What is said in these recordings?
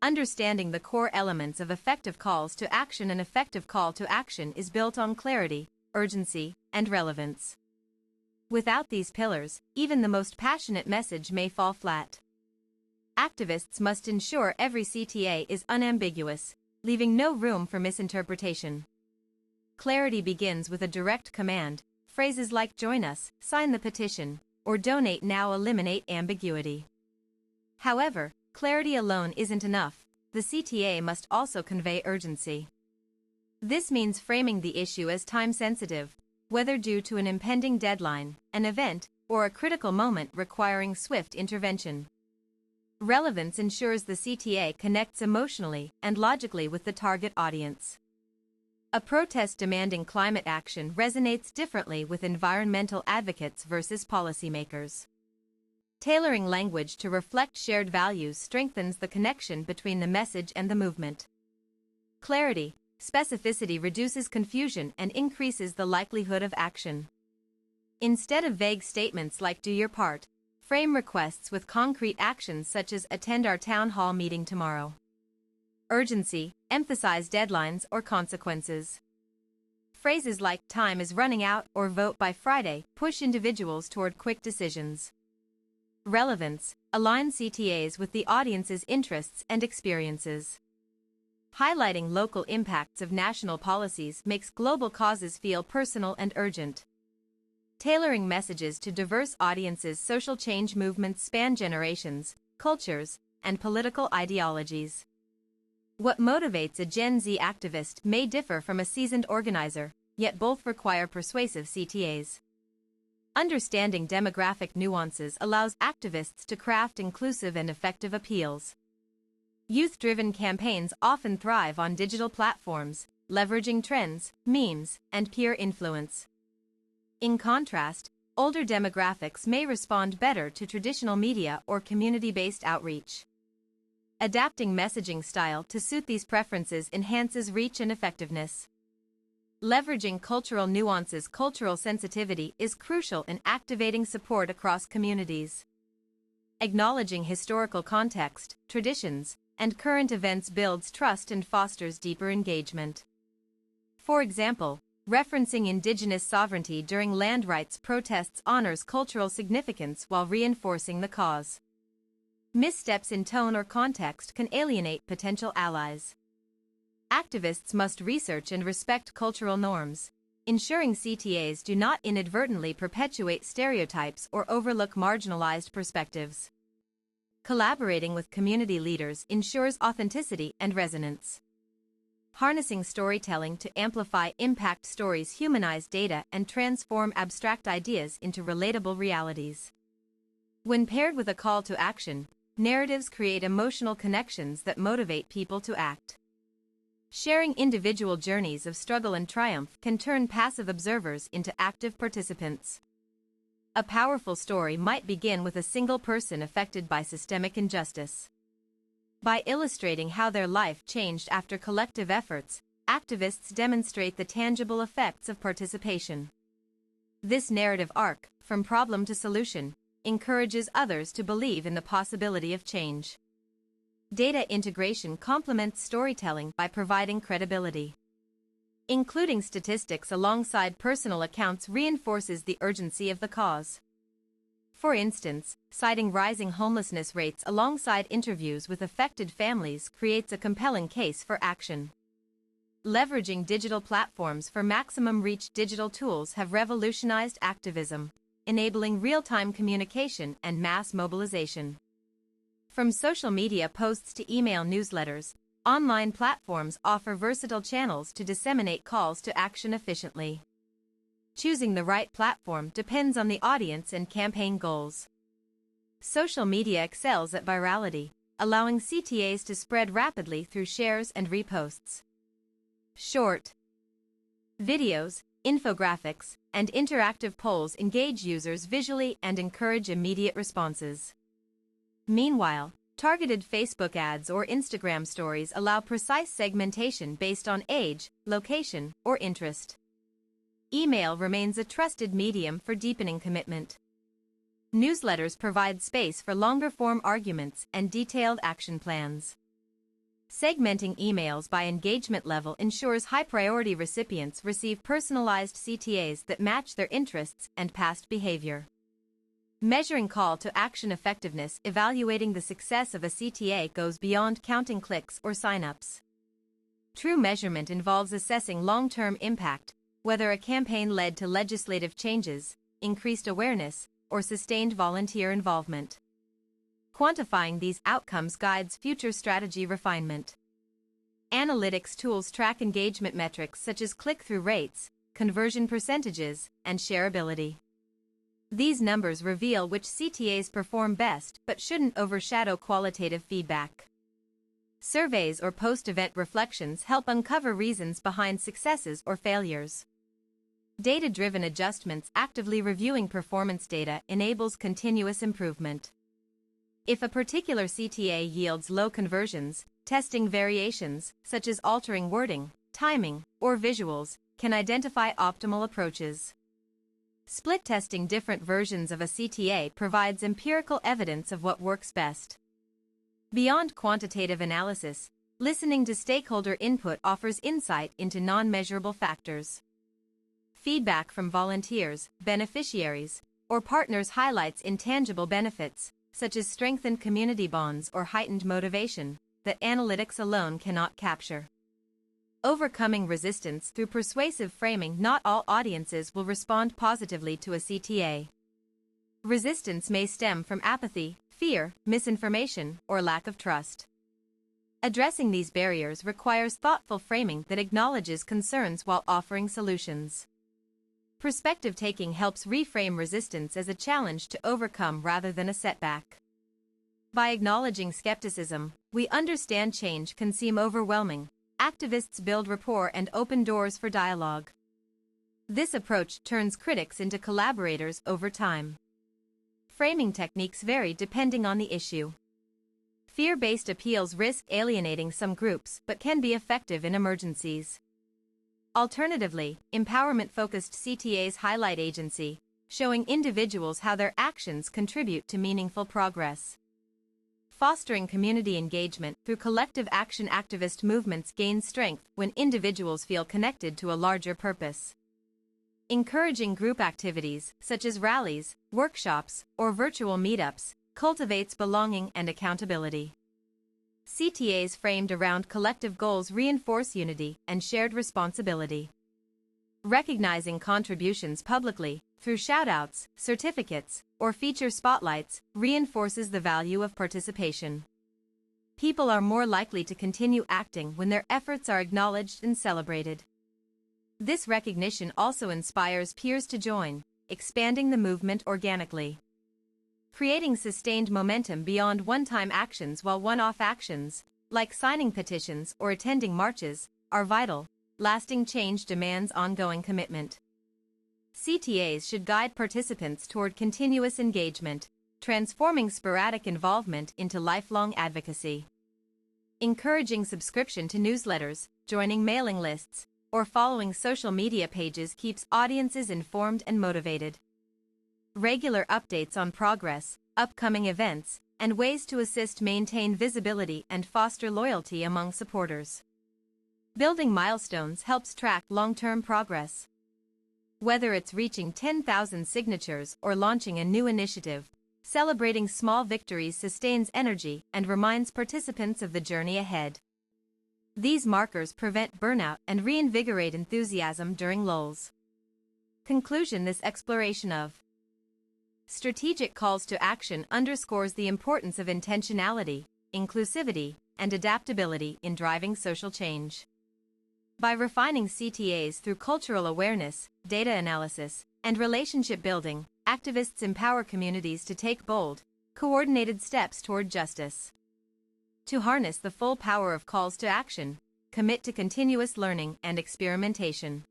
understanding the core elements of effective calls to action. An effective call to action is built on clarity, urgency, and relevance. Without these pillars, even the most passionate message may fall flat. Activists must ensure every CTA is unambiguous, leaving no room for misinterpretation. Clarity begins with a direct command. Phrases like "join us," "sign the petition," or "donate now" eliminate ambiguity. However, clarity alone isn't enough. The CTA must also convey urgency. This means framing the issue as time-sensitive, whether due to an impending deadline, an event, or a critical moment requiring swift intervention. Relevance ensures the CTA connects emotionally and logically with the target audience. A protest demanding climate action resonates differently with environmental advocates versus policymakers. Tailoring language to reflect shared values strengthens the connection between the message and the movement. Clarity, specificity reduces confusion and increases the likelihood of action. Instead of vague statements like "do your part," frame requests with concrete actions such as "attend our town hall meeting tomorrow." Urgency, emphasize deadlines or consequences. Phrases like "time is running out" or "vote by Friday" push individuals toward quick decisions. Relevance, align CTAs with the audience's interests and experiences. Highlighting local impacts of national policies makes global causes feel personal and urgent. Tailoring messages to diverse audiences. Social change movements span generations, cultures, and political ideologies. What motivates a Gen Z activist may differ from a seasoned organizer, yet both require persuasive CTAs. Understanding demographic nuances allows activists to craft inclusive and effective appeals. Youth-driven campaigns often thrive on digital platforms, leveraging trends, memes, and peer influence. In contrast, older demographics may respond better to traditional media or community-based outreach. Adapting messaging style to suit these preferences enhances reach and effectiveness. Leveraging cultural nuances. Cultural sensitivity is crucial in activating support across communities. Acknowledging historical context, traditions, and current events builds trust and fosters deeper engagement. For example, referencing indigenous sovereignty during land rights protests honors cultural significance while reinforcing the cause. Missteps in tone or context can alienate potential allies. Activists must research and respect cultural norms, ensuring CTAs do not inadvertently perpetuate stereotypes or overlook marginalized perspectives. Collaborating with community leaders ensures authenticity and resonance. Harnessing storytelling to amplify impact. Stories humanize data and transform abstract ideas into relatable realities. When paired with a call to action, narratives create emotional connections that motivate people to act. Sharing individual journeys of struggle and triumph can turn passive observers into active participants. A powerful story might begin with a single person affected by systemic injustice. By illustrating how their life changed after collective efforts, activists demonstrate the tangible effects of participation. This narrative arc, from problem to solution, encourages others to believe in the possibility of change. Data integration complements storytelling by providing credibility. Including statistics alongside personal accounts reinforces the urgency of the cause. For instance, citing rising homelessness rates alongside interviews with affected families creates a compelling case for action. Leveraging digital platforms for maximum reach. Digital tools have revolutionized activism, enabling real-time communication and mass mobilization. From social media posts to email newsletters, online platforms offer versatile channels to disseminate calls to action efficiently. Choosing the right platform depends on the audience and campaign goals. Social media excels at virality, allowing CTAs to spread rapidly through shares and reposts. Short videos, infographics, and interactive polls engage users visually and encourage immediate responses. Meanwhile, targeted Facebook ads or Instagram stories allow precise segmentation based on age, location, or interest. Email remains a trusted medium for deepening commitment. Newsletters provide space for longer-form arguments and detailed action plans. Segmenting emails by engagement level ensures high-priority recipients receive personalized CTAs that match their interests and past behavior. Measuring call-to-action effectiveness. Evaluating the success of a CTA goes beyond counting clicks or sign-ups. True measurement involves assessing long-term impact, whether a campaign led to legislative changes, increased awareness, or sustained volunteer involvement. Quantifying these outcomes guides future strategy refinement. Analytics tools track engagement metrics such as click-through rates, conversion percentages, and shareability. These numbers reveal which CTAs perform best but shouldn't overshadow qualitative feedback. Surveys or post-event reflections help uncover reasons behind successes or failures. Data-driven adjustments. Actively reviewing performance data enables continuous improvement. If a particular CTA yields low conversions, testing variations, such as altering wording, timing, or visuals, can identify optimal approaches. Split testing different versions of a CTA provides empirical evidence of what works best. Beyond quantitative analysis, listening to stakeholder input offers insight into non-measurable factors. Feedback from volunteers, beneficiaries, or partners highlights intangible benefits, such as strengthened community bonds or heightened motivation, that analytics alone cannot capture. Overcoming resistance through persuasive framing. Not all audiences will respond positively to a CTA. Resistance may stem from apathy, fear, misinformation, or lack of trust. Addressing these barriers requires thoughtful framing that acknowledges concerns while offering solutions. Perspective taking helps reframe resistance as a challenge to overcome rather than a setback. By acknowledging skepticism, we understand change can seem overwhelming. Activists build rapport and open doors for dialogue. This approach turns critics into collaborators over time. Framing techniques vary depending on the issue. Fear-based appeals risk alienating some groups but can be effective in emergencies. Alternatively, empowerment-focused CTAs highlight agency, showing individuals how their actions contribute to meaningful progress. Fostering community engagement through collective action. Activist movements gain strength when individuals feel connected to a larger purpose. Encouraging group activities, such as rallies, workshops, or virtual meetups, cultivates belonging and accountability. CTAs framed around collective goals reinforce unity and shared responsibility. Recognizing contributions publicly, through shoutouts, certificates, or feature spotlights, reinforces the value of participation. People are more likely to continue acting when their efforts are acknowledged and celebrated. This recognition also inspires peers to join, expanding the movement organically. Creating sustained momentum beyond one-time actions. While one-off actions, like signing petitions or attending marches, are vital, lasting change demands ongoing commitment. CTAs should guide participants toward continuous engagement, transforming sporadic involvement into lifelong advocacy. Encouraging subscription to newsletters, joining mailing lists, or following social media pages keeps audiences informed and motivated. Regular updates on progress, upcoming events, and ways to assist maintain visibility and foster loyalty among supporters. Building milestones helps track long-term progress. Whether it's reaching 10,000 signatures or launching a new initiative, celebrating small victories sustains energy and reminds participants of the journey ahead. These markers prevent burnout and reinvigorate enthusiasm during lulls. Conclusion. This exploration of strategic calls to action underscores the importance of intentionality, inclusivity, and adaptability in driving social change. By refining CTAs through cultural awareness, data analysis, and relationship building, activists empower communities to take bold, coordinated steps toward justice. To harness the full power of calls to action, commit to continuous learning and experimentation.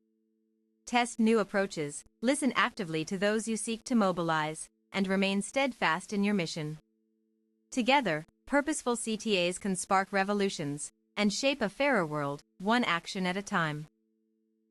Test new approaches, listen actively to those you seek to mobilize, and remain steadfast in your mission. Together, purposeful CTAs can spark revolutions and shape a fairer world, one action at a time.